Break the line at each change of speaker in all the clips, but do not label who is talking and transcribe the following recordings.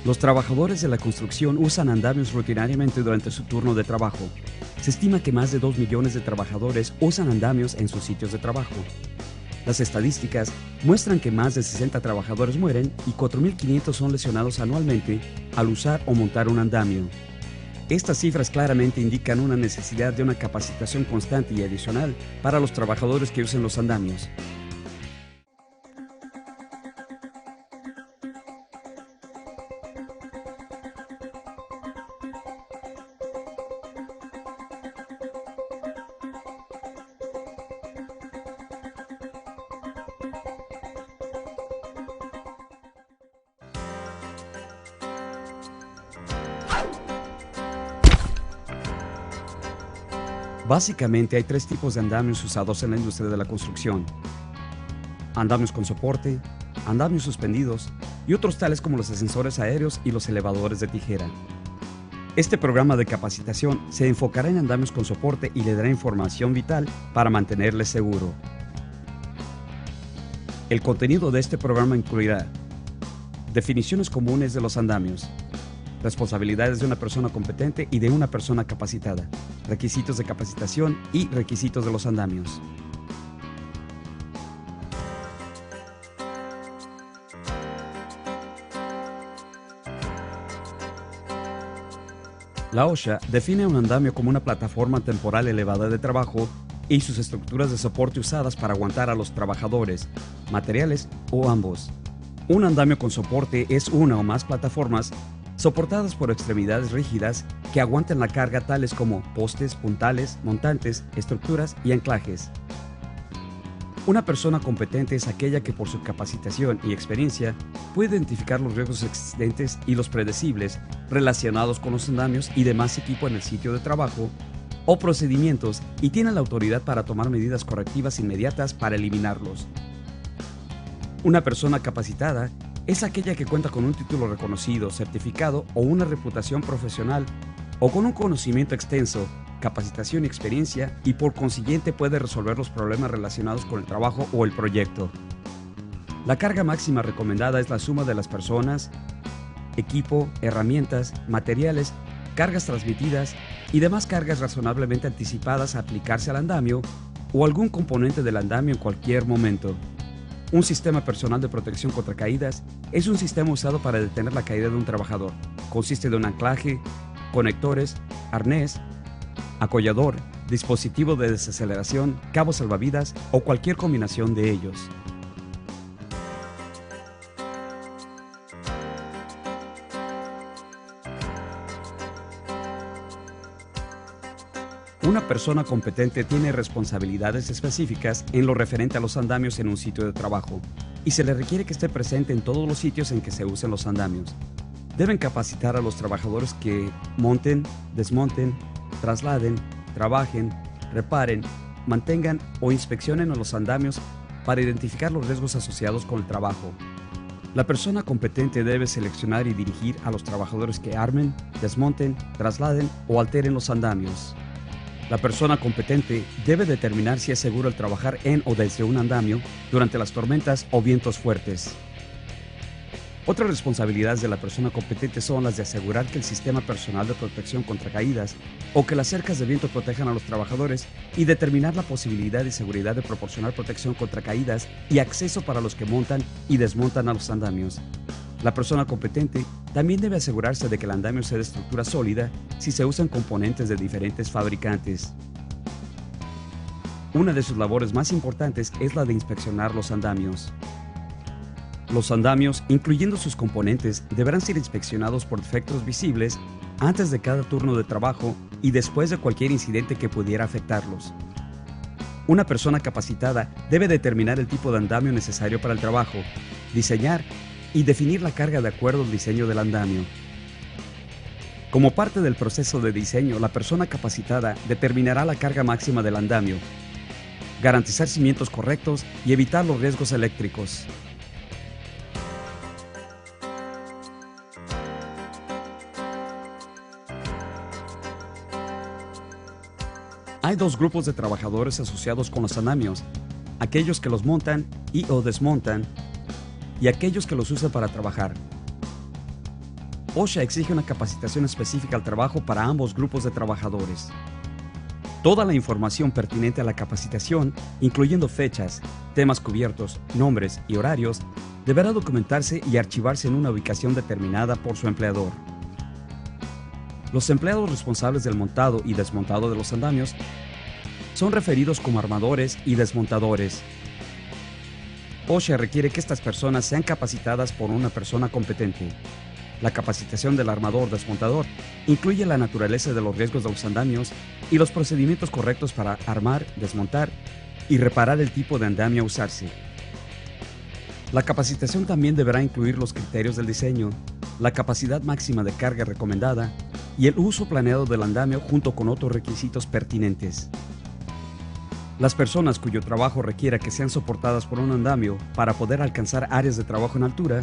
Los trabajadores de la construcción usan andamios rutinariamente durante su turno de trabajo. Se estima que más de 2 millones de trabajadores usan andamios en sus sitios de trabajo. Las estadísticas muestran que más de 60 trabajadores mueren y 4.500 son lesionados anualmente al usar o montar un andamio. Estas cifras claramente indican una necesidad de una capacitación constante y adicional para los trabajadores que usen los andamios. Básicamente hay 3 tipos de andamios usados en la industria de la construcción: andamios con soporte, andamios suspendidos y otros tales como los ascensores aéreos y los elevadores de tijera. Este programa de capacitación se enfocará en andamios con soporte y le dará información vital para mantenerle seguro. El contenido de este programa incluirá definiciones comunes de los andamios, responsabilidades de una persona competente y de una persona capacitada, requisitos de capacitación y requisitos de los andamios. La OSHA define un andamio como una plataforma temporal elevada de trabajo y sus estructuras de soporte usadas para aguantar a los trabajadores, materiales o ambos. Un andamio con soporte es una o más plataformas soportadas por extremidades rígidas que aguantan la carga, tales como postes, puntales, montantes, estructuras y anclajes. Una persona competente es aquella que por su capacitación y experiencia puede identificar los riesgos existentes y los predecibles relacionados con los andamios y demás equipo en el sitio de trabajo o procedimientos, y tiene la autoridad para tomar medidas correctivas inmediatas para eliminarlos. Una persona capacitada es aquella que cuenta con un título reconocido, certificado o una reputación profesional, o con un conocimiento extenso, capacitación y experiencia, y por consiguiente puede resolver los problemas relacionados con el trabajo o el proyecto. La carga máxima recomendada es la suma de las personas, equipo, herramientas, materiales, cargas transmitidas y demás cargas razonablemente anticipadas a aplicarse al andamio o algún componente del andamio en cualquier momento. Un sistema personal de protección contra caídas es un sistema usado para detener la caída de un trabajador. Consiste de un anclaje, conectores, arnés, acollador, dispositivo de desaceleración, cabo salvavidas o cualquier combinación de ellos. Una persona competente tiene responsabilidades específicas en lo referente a los andamios en un sitio de trabajo, y se le requiere que esté presente en todos los sitios en que se usen los andamios. Deben capacitar a los trabajadores que monten, desmonten, trasladen, trabajen, reparen, mantengan o inspeccionen a los andamios para identificar los riesgos asociados con el trabajo. La persona competente debe seleccionar y dirigir a los trabajadores que armen, desmonten, trasladen o alteren los andamios. La persona competente debe determinar si es seguro el trabajar en o desde un andamio durante las tormentas o vientos fuertes. Otras responsabilidades de la persona competente son las de asegurar que el sistema personal de protección contra caídas o que las cercas de viento protejan a los trabajadores, y determinar la posibilidad y seguridad de proporcionar protección contra caídas y acceso para los que montan y desmontan a los andamios. La persona competente también debe asegurarse de que el andamio sea de estructura sólida si se usan componentes de diferentes fabricantes. Una de sus labores más importantes es la de inspeccionar los andamios. Los andamios, incluyendo sus componentes, deberán ser inspeccionados por defectos visibles antes de cada turno de trabajo y después de cualquier incidente que pudiera afectarlos. Una persona capacitada debe determinar el tipo de andamio necesario para el trabajo, diseñar y definir la carga de acuerdo al diseño del andamio. Como parte del proceso de diseño, la persona capacitada determinará la carga máxima del andamio, garantizar cimientos correctos y evitar los riesgos eléctricos. Hay 2 grupos de trabajadores asociados con los andamios: aquellos que los montan y o desmontan, y aquellos que los usan para trabajar. OSHA exige una capacitación específica al trabajo para ambos grupos de trabajadores. Toda la información pertinente a la capacitación, incluyendo fechas, temas cubiertos, nombres y horarios, deberá documentarse y archivarse en una ubicación determinada por su empleador. Los empleados responsables del montado y desmontado de los andamios son referidos como armadores y desmontadores. OSHA requiere que estas personas sean capacitadas por una persona competente. La capacitación del armador-desmontador incluye la naturaleza de los riesgos de los andamios y los procedimientos correctos para armar, desmontar y reparar el tipo de andamio a usarse. La capacitación también deberá incluir los criterios del diseño, la capacidad máxima de carga recomendada y el uso planeado del andamio junto con otros requisitos pertinentes. Las personas cuyo trabajo requiera que sean soportadas por un andamio para poder alcanzar áreas de trabajo en altura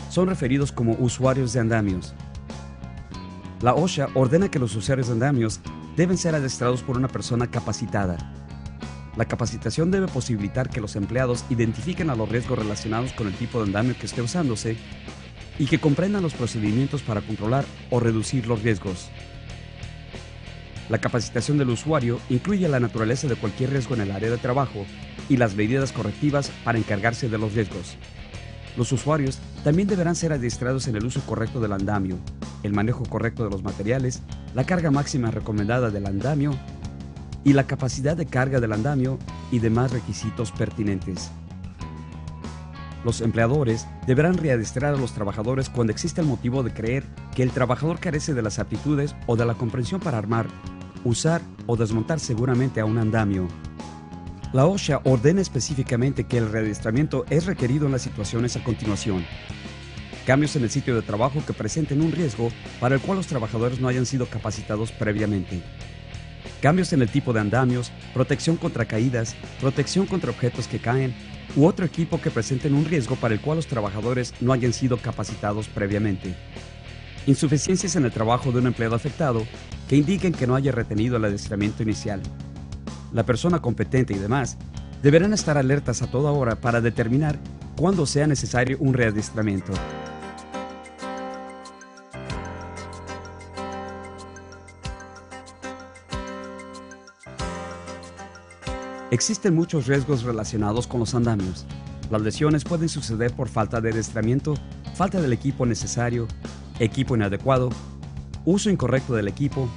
son referidos como usuarios de andamios. La OSHA ordena que los usuarios de andamios deben ser adiestrados por una persona capacitada. La capacitación debe posibilitar que los empleados identifiquen a los riesgos relacionados con el tipo de andamio que esté usándose y que comprendan los procedimientos para controlar o reducir los riesgos. La capacitación del usuario incluye la naturaleza de cualquier riesgo en el área de trabajo y las medidas correctivas para encargarse de los riesgos. Los usuarios también deberán ser adiestrados en el uso correcto del andamio, el manejo correcto de los materiales, la carga máxima recomendada del andamio y la capacidad de carga del andamio y demás requisitos pertinentes. Los empleadores deberán readiestrar a los trabajadores cuando exista el motivo de creer que el trabajador carece de las aptitudes o de la comprensión para armar, usar o desmontar seguramente a un andamio. La OSHA ordena específicamente que el readiestramiento es requerido en las situaciones a continuación. Cambios en el sitio de trabajo que presenten un riesgo para el cual los trabajadores no hayan sido capacitados previamente. Cambios en el tipo de andamios, protección contra caídas, protección contra objetos que caen u otro equipo que presenten un riesgo para el cual los trabajadores no hayan sido capacitados previamente. Insuficiencias en el trabajo de un empleado afectado que indiquen que no haya retenido el adiestramiento inicial. La persona competente y demás deberán estar alertas a toda hora para determinar cuándo sea necesario un readiestramiento. Existen muchos riesgos relacionados con los andamios. Las lesiones pueden suceder por falta de adiestramiento, falta del equipo necesario, equipo inadecuado, uso incorrecto del equipo,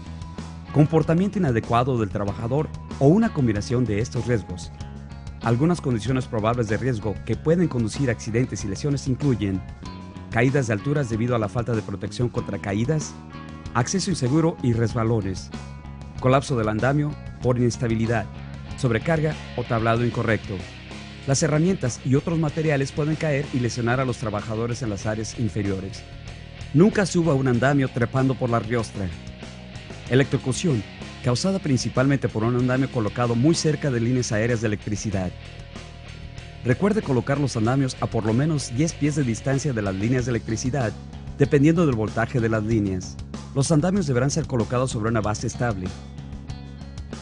comportamiento inadecuado del trabajador o una combinación de estos riesgos. Algunas condiciones probables de riesgo que pueden conducir a accidentes y lesiones incluyen caídas de alturas debido a la falta de protección contra caídas, acceso inseguro y resbalones, colapso del andamio por inestabilidad, sobrecarga o tablado incorrecto. Las herramientas y otros materiales pueden caer y lesionar a los trabajadores en las áreas inferiores. Nunca suba un andamio trepando por la riostra. Electrocución, causada principalmente por un andamio colocado muy cerca de líneas aéreas de electricidad. Recuerde colocar los andamios a por lo menos 10 pies de distancia de las líneas de electricidad, dependiendo del voltaje de las líneas. Los andamios deberán ser colocados sobre una base estable.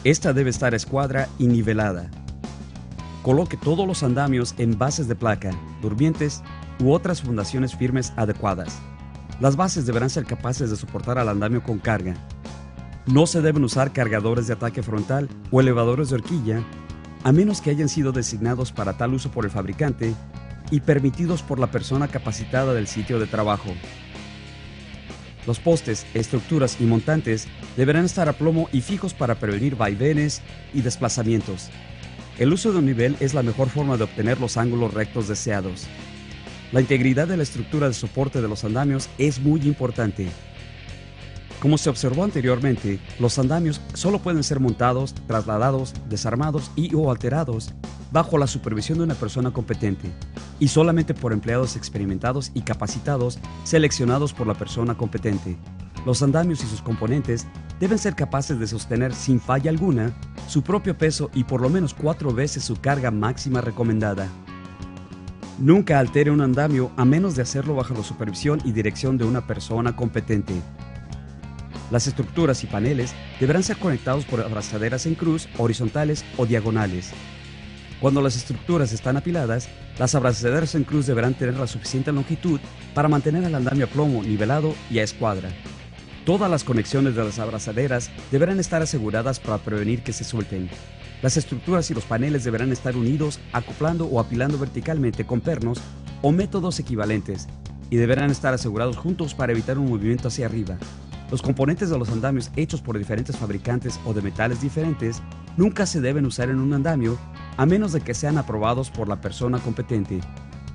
Esta debe estar a escuadra y nivelada. Coloque todos los andamios en bases de placa, durmientes u otras fundaciones firmes adecuadas. Las bases deberán ser capaces de soportar al andamio con carga. No se deben usar cargadores de ataque frontal o elevadores de horquilla, a menos que hayan sido designados para tal uso por el fabricante y permitidos por la persona capacitada del sitio de trabajo. Los postes, estructuras y montantes deberán estar a plomo y fijos para prevenir vaivenes y desplazamientos. El uso de un nivel es la mejor forma de obtener los ángulos rectos deseados. La integridad de la estructura de soporte de los andamios es muy importante. Como se observó anteriormente, los andamios solo pueden ser montados, trasladados, desarmados o alterados bajo la supervisión de una persona competente y solamente por empleados experimentados y capacitados seleccionados por la persona competente. Los andamios y sus componentes deben ser capaces de sostener sin falla alguna su propio peso y por lo menos 4 veces su carga máxima recomendada. Nunca altere un andamio a menos de hacerlo bajo la supervisión y dirección de una persona competente. Las estructuras y paneles deberán ser conectados por abrazaderas en cruz, horizontales o diagonales. Cuando las estructuras están apiladas, las abrazaderas en cruz deberán tener la suficiente longitud para mantener el andamio a plomo nivelado y a escuadra. Todas las conexiones de las abrazaderas deberán estar aseguradas para prevenir que se suelten. Las estructuras y los paneles deberán estar unidos, acoplando o apilando verticalmente con pernos o métodos equivalentes, y deberán estar asegurados juntos para evitar un movimiento hacia arriba. Los componentes de los andamios hechos por diferentes fabricantes o de metales diferentes nunca se deben usar en un andamio a menos de que sean aprobados por la persona competente.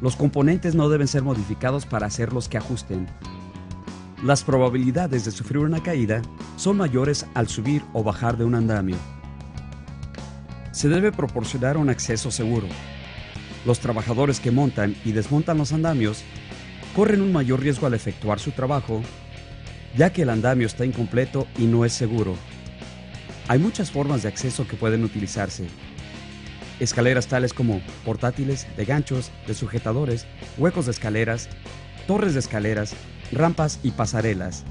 Los componentes no deben ser modificados para hacerlos que ajusten. Las probabilidades de sufrir una caída son mayores al subir o bajar de un andamio. Se debe proporcionar un acceso seguro. Los trabajadores que montan y desmontan los andamios corren un mayor riesgo al efectuar su trabajo, ya que el andamio está incompleto y no es seguro. Hay muchas formas de acceso que pueden utilizarse. Escaleras tales como portátiles, de ganchos, de sujetadores, huecos de escaleras, torres de escaleras, rampas y pasarelas,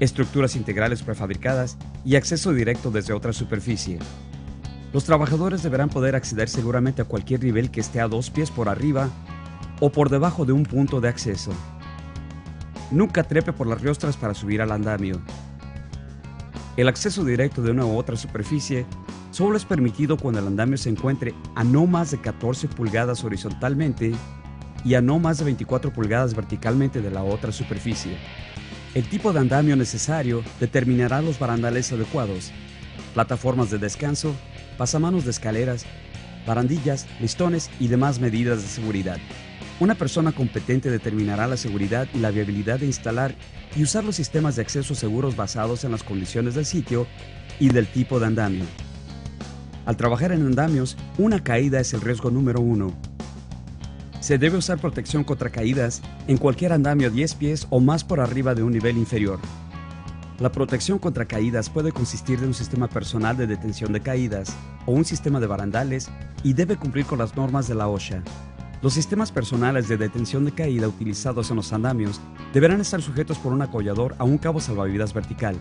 estructuras integrales prefabricadas y acceso directo desde otra superficie. Los trabajadores deberán poder acceder seguramente a cualquier nivel que esté a 2 pies por arriba o por debajo de un punto de acceso. Nunca trepe por las riostras para subir al andamio. El acceso directo de una u otra superficie solo es permitido cuando el andamio se encuentre a no más de 14 pulgadas horizontalmente y a no más de 24 pulgadas verticalmente de la otra superficie. El tipo de andamio necesario determinará los barandales adecuados, plataformas de descanso, pasamanos de escaleras, barandillas, listones y demás medidas de seguridad. Una persona competente determinará la seguridad y la viabilidad de instalar y usar los sistemas de acceso seguros basados en las condiciones del sitio y del tipo de andamio. Al trabajar en andamios, una caída es el riesgo número 1. Se debe usar protección contra caídas en cualquier andamio 10 pies o más por arriba de un nivel inferior. La protección contra caídas puede consistir de un sistema personal de detención de caídas o un sistema de barandales y debe cumplir con las normas de la OSHA. Los sistemas personales de detención de caída utilizados en los andamios deberán estar sujetos por un acollador a un cabo salvavidas vertical,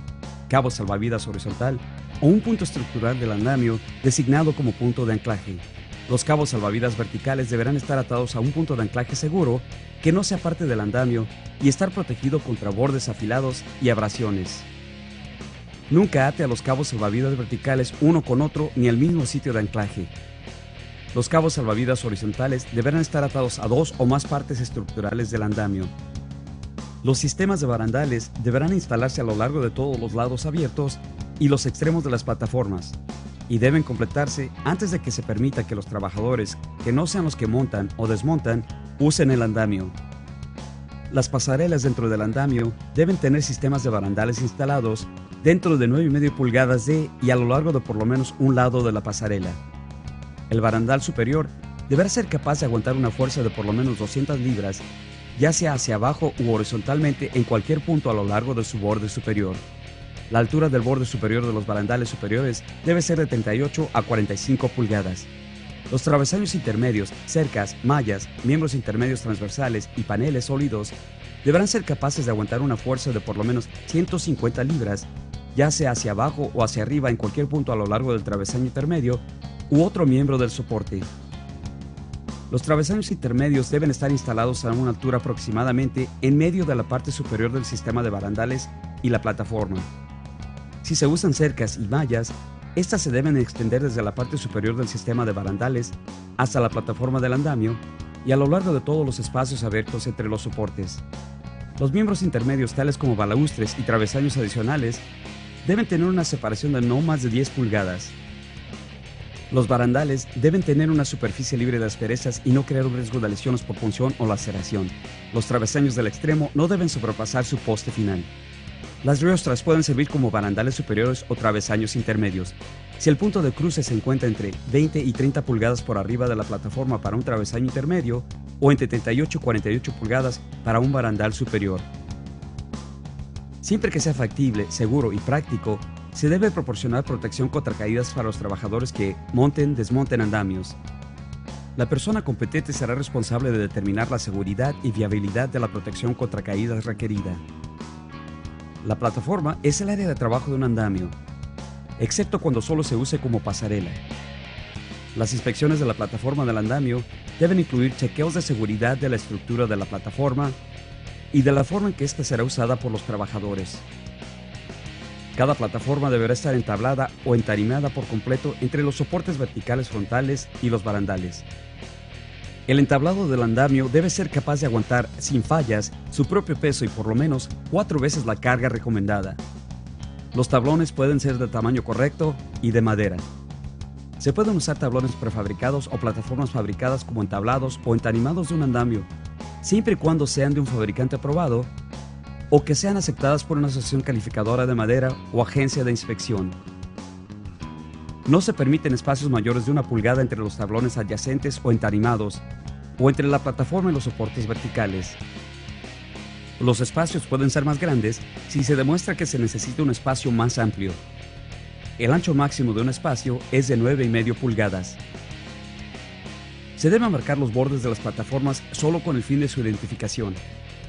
cabo salvavidas horizontal o un punto estructural del andamio designado como punto de anclaje. Los cabos salvavidas verticales deberán estar atados a un punto de anclaje seguro que no sea parte del andamio y estar protegido contra bordes afilados y abrasiones. Nunca ate a los cabos salvavidas verticales uno con otro ni al mismo sitio de anclaje. Los cabos salvavidas horizontales deberán estar atados a 2 o más partes estructurales del andamio. Los sistemas de barandales deberán instalarse a lo largo de todos los lados abiertos y los extremos de las plataformas, y deben completarse antes de que se permita que los trabajadores, que no sean los que montan o desmontan, usen el andamio. Las pasarelas dentro del andamio deben tener sistemas de barandales instalados dentro de 9,5 pulgadas de y a lo largo de por lo menos un lado de la pasarela. El barandal superior deberá ser capaz de aguantar una fuerza de por lo menos 200 libras, ya sea hacia abajo u horizontalmente en cualquier punto a lo largo de su borde superior. La altura del borde superior de los barandales superiores debe ser de 38 a 45 pulgadas. Los travesaños intermedios, cercas, mallas, miembros intermedios transversales y paneles sólidos deberán ser capaces de aguantar una fuerza de por lo menos 150 libras, ya sea hacia abajo o hacia arriba en cualquier punto a lo largo del travesaño intermedio u otro miembro del soporte. Los travesaños intermedios deben estar instalados a una altura aproximadamente en medio de la parte superior del sistema de barandales y la plataforma. Si se usan cercas y mallas, estas se deben extender desde la parte superior del sistema de barandales hasta la plataforma del andamio y a lo largo de todos los espacios abiertos entre los soportes. Los miembros intermedios, tales como balaustres y travesaños adicionales, deben tener una separación de no más de 10 pulgadas. Los barandales deben tener una superficie libre de asperezas y no crear un riesgo de lesiones por punción o laceración. Los travesaños del extremo no deben sobrepasar su poste final. Las riostras pueden servir como barandales superiores o travesaños intermedios. Si el punto de cruce se encuentra entre 20 y 30 pulgadas por arriba de la plataforma para un travesaño intermedio o entre 38 y 48 pulgadas para un barandal superior. Siempre que sea factible, seguro y práctico, se debe proporcionar protección contra caídas para los trabajadores que desmonten andamios. La persona competente será responsable de determinar la seguridad y viabilidad de la protección contra caídas requerida. La plataforma es el área de trabajo de un andamio, excepto cuando solo se use como pasarela. Las inspecciones de la plataforma del andamio deben incluir chequeos de seguridad de la estructura de la plataforma y de la forma en que ésta será usada por los trabajadores. Cada plataforma deberá estar entablada o entarimada por completo entre los soportes verticales frontales y los barandales. El entablado del andamio debe ser capaz de aguantar, sin fallas, su propio peso y por lo menos 4 veces la carga recomendada. Los tablones pueden ser de tamaño correcto y de madera. Se pueden usar tablones prefabricados o plataformas fabricadas como entablados o entarimados de un andamio, siempre y cuando sean de un fabricante aprobado o que sean aceptadas por una asociación calificadora de madera o agencia de inspección. No se permiten espacios mayores de 1 pulgada entre los tablones adyacentes o entarimados, o entre la plataforma y los soportes verticales. Los espacios pueden ser más grandes si se demuestra que se necesita un espacio más amplio. El ancho máximo de un espacio es de 9,5 pulgadas. Se deben marcar los bordes de las plataformas solo con el fin de su identificación.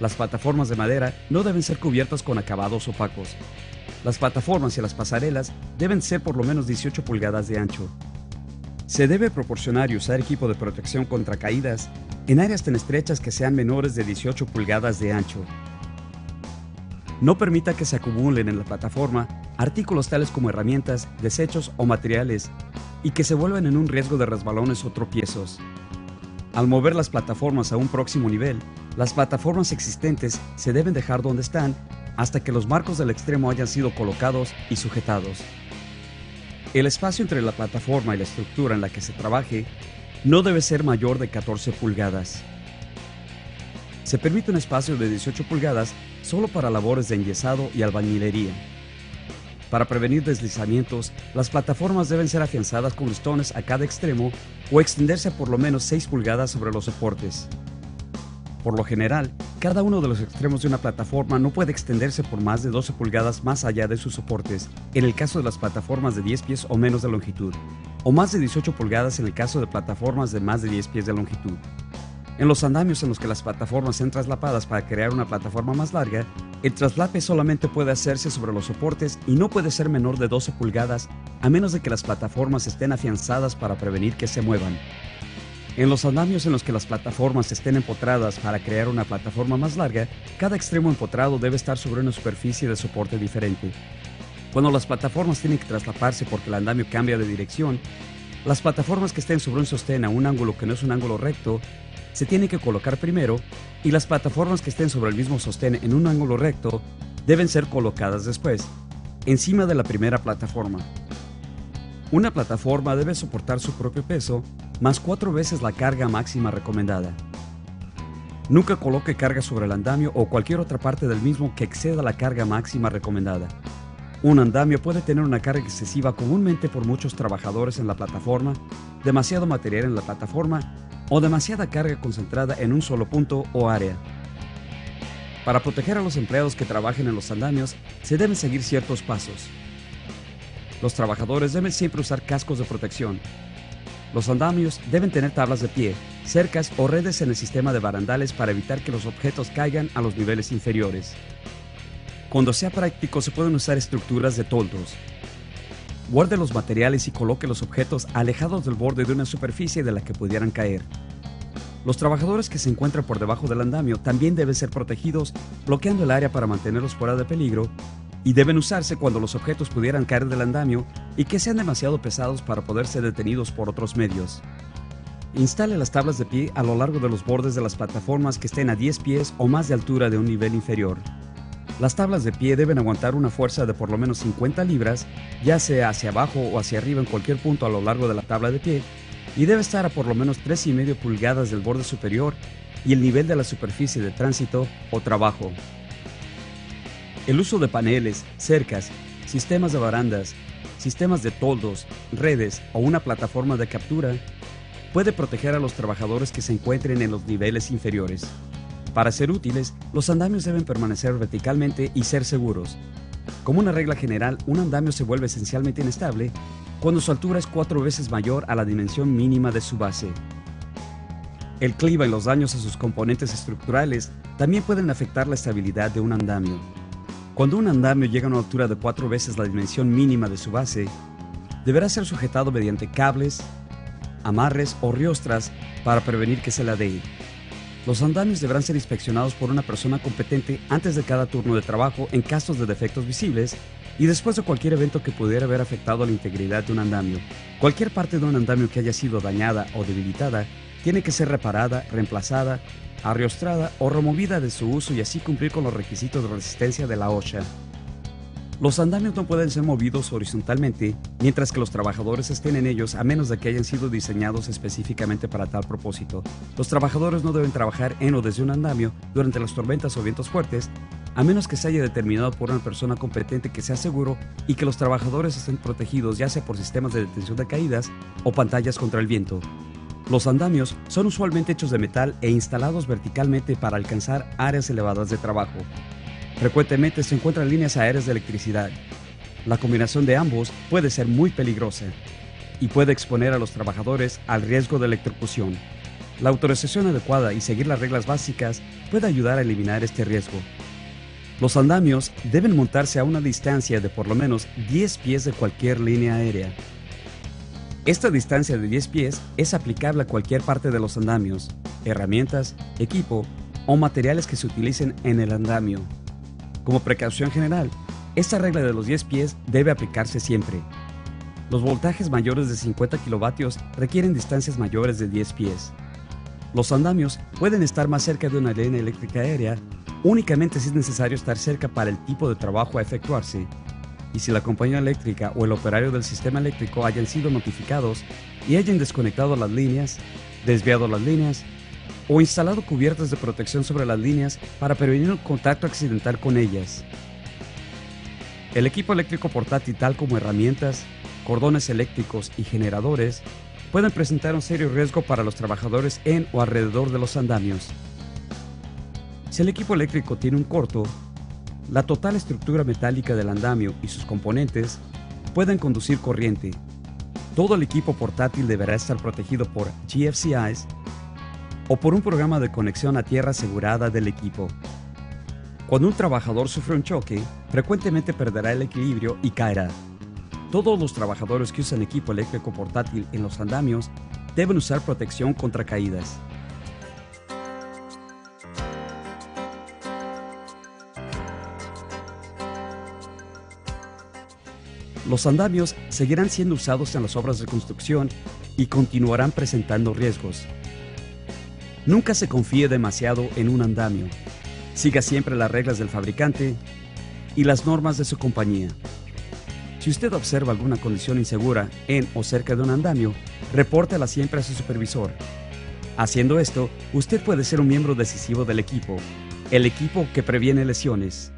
Las plataformas de madera no deben ser cubiertas con acabados opacos. Las plataformas y las pasarelas deben ser por lo menos 18 pulgadas de ancho. Se debe proporcionar y usar equipo de protección contra caídas en áreas tan estrechas que sean menores de 18 pulgadas de ancho. No permita que se acumulen en la plataforma artículos tales como herramientas, desechos o materiales y que se vuelvan en un riesgo de resbalones o tropiezos. Al mover las plataformas a un próximo nivel, las plataformas existentes se deben dejar donde están hasta que los marcos del extremo hayan sido colocados y sujetados. El espacio entre la plataforma y la estructura en la que se trabaje no debe ser mayor de 14 pulgadas. Se permite un espacio de 18 pulgadas solo para labores de enyesado y albañilería. Para prevenir deslizamientos, las plataformas deben ser afianzadas con listones a cada extremo o extenderse por lo menos 6 pulgadas sobre los soportes. Por lo general, cada uno de los extremos de una plataforma no puede extenderse por más de 12 pulgadas más allá de sus soportes, en el caso de las plataformas de 10 pies o menos de longitud, o más de 18 pulgadas en el caso de plataformas de más de 10 pies de longitud. En los andamios en los que las plataformas sean traslapadas para crear una plataforma más larga, el traslape solamente puede hacerse sobre los soportes y no puede ser menor de 12 pulgadas a menos de que las plataformas estén afianzadas para prevenir que se muevan. En los andamios en los que las plataformas estén empotradas para crear una plataforma más larga, cada extremo empotrado debe estar sobre una superficie de soporte diferente. Cuando las plataformas tienen que traslaparse porque el andamio cambia de dirección, las plataformas que estén sobre un sostén a un ángulo que no es un ángulo recto se tienen que colocar primero y las plataformas que estén sobre el mismo sostén en un ángulo recto deben ser colocadas después, encima de la primera plataforma. Una plataforma debe soportar su propio peso más 4 veces la carga máxima recomendada. Nunca coloque carga sobre el andamio o cualquier otra parte del mismo que exceda la carga máxima recomendada. Un andamio puede tener una carga excesiva comúnmente por muchos trabajadores en la plataforma, demasiado material en la plataforma o demasiada carga concentrada en un solo punto o área. Para proteger a los empleados que trabajen en los andamios, se deben seguir ciertos pasos. Los trabajadores deben siempre usar cascos de protección. Los andamios deben tener tablas de pie, cercas o redes en el sistema de barandales para evitar que los objetos caigan a los niveles inferiores. Cuando sea práctico, se pueden usar estructuras de toldos. Guarde los materiales y coloque los objetos alejados del borde de una superficie de la que pudieran caer. Los trabajadores que se encuentran por debajo del andamio también deben ser protegidos, bloqueando el área para mantenerlos fuera de peligro, y deben usarse cuando los objetos pudieran caer del andamio y que sean demasiado pesados para poder ser detenidos por otros medios. Instale las tablas de pie a lo largo de los bordes de las plataformas que estén a 10 pies o más de altura de un nivel inferior. Las tablas de pie deben aguantar una fuerza de por lo menos 50 libras, ya sea hacia abajo o hacia arriba en cualquier punto a lo largo de la tabla de pie, y debe estar a por lo menos 3,5 pulgadas del borde superior y el nivel de la superficie de tránsito o trabajo. El uso de paneles, cercas, sistemas de barandas, sistemas de toldos, redes o una plataforma de captura puede proteger a los trabajadores que se encuentren en los niveles inferiores. Para ser útiles, los andamios deben permanecer verticalmente y ser seguros. Como una regla general, un andamio se vuelve esencialmente inestable cuando su altura es 4 veces mayor a la dimensión mínima de su base. El clima y los daños a sus componentes estructurales también pueden afectar la estabilidad de un andamio. Cuando un andamio llega a una altura de 4 veces la dimensión mínima de su base, deberá ser sujetado mediante cables, amarres o riostras para prevenir que se ladee. Los andamios deberán ser inspeccionados por una persona competente antes de cada turno de trabajo en casos de defectos visibles y después de cualquier evento que pudiera haber afectado la integridad de un andamio. Cualquier parte de un andamio que haya sido dañada o debilitada tiene que ser reparada, reemplazada, arriostrada o removida de su uso y así cumplir con los requisitos de resistencia de la OSHA. Los andamios no pueden ser movidos horizontalmente mientras que los trabajadores estén en ellos a menos de que hayan sido diseñados específicamente para tal propósito. Los trabajadores no deben trabajar en o desde un andamio durante las tormentas o vientos fuertes a menos que se haya determinado por una persona competente que sea seguro y que los trabajadores estén protegidos ya sea por sistemas de detención de caídas o pantallas contra el viento. Los andamios son usualmente hechos de metal e instalados verticalmente para alcanzar áreas elevadas de trabajo. Frecuentemente se encuentran líneas aéreas de electricidad. La combinación de ambos puede ser muy peligrosa y puede exponer a los trabajadores al riesgo de electrocución. La autorización adecuada y seguir las reglas básicas puede ayudar a eliminar este riesgo. Los andamios deben montarse a una distancia de por lo menos 10 pies de cualquier línea aérea. Esta distancia de 10 pies es aplicable a cualquier parte de los andamios, herramientas, equipo o materiales que se utilicen en el andamio. Como precaución general, esta regla de los 10 pies debe aplicarse siempre. Los voltajes mayores de 50 kilovatios requieren distancias mayores de 10 pies. Los andamios pueden estar más cerca de una línea eléctrica aérea únicamente si es necesario estar cerca para el tipo de trabajo a efectuarse y si la compañía eléctrica o el operario del sistema eléctrico hayan sido notificados y hayan desconectado las líneas, desviado las líneas o instalado cubiertas de protección sobre las líneas para prevenir un contacto accidental con ellas. El equipo eléctrico portátil tal como herramientas, cordones eléctricos y generadores pueden presentar un serio riesgo para los trabajadores en o alrededor de los andamios. Si el equipo eléctrico tiene un corto, la total estructura metálica del andamio y sus componentes pueden conducir corriente. Todo el equipo portátil deberá estar protegido por GFCIs o por un programa de conexión a tierra asegurada del equipo. Cuando un trabajador sufre un choque, frecuentemente perderá el equilibrio y caerá. Todos los trabajadores que usan equipo eléctrico portátil en los andamios deben usar protección contra caídas. Los andamios seguirán siendo usados en las obras de construcción y continuarán presentando riesgos. Nunca se confíe demasiado en un andamio. Siga siempre las reglas del fabricante y las normas de su compañía. Si usted observa alguna condición insegura en o cerca de un andamio, repórtela siempre a su supervisor. Haciendo esto, usted puede ser un miembro decisivo del equipo, el equipo que previene lesiones.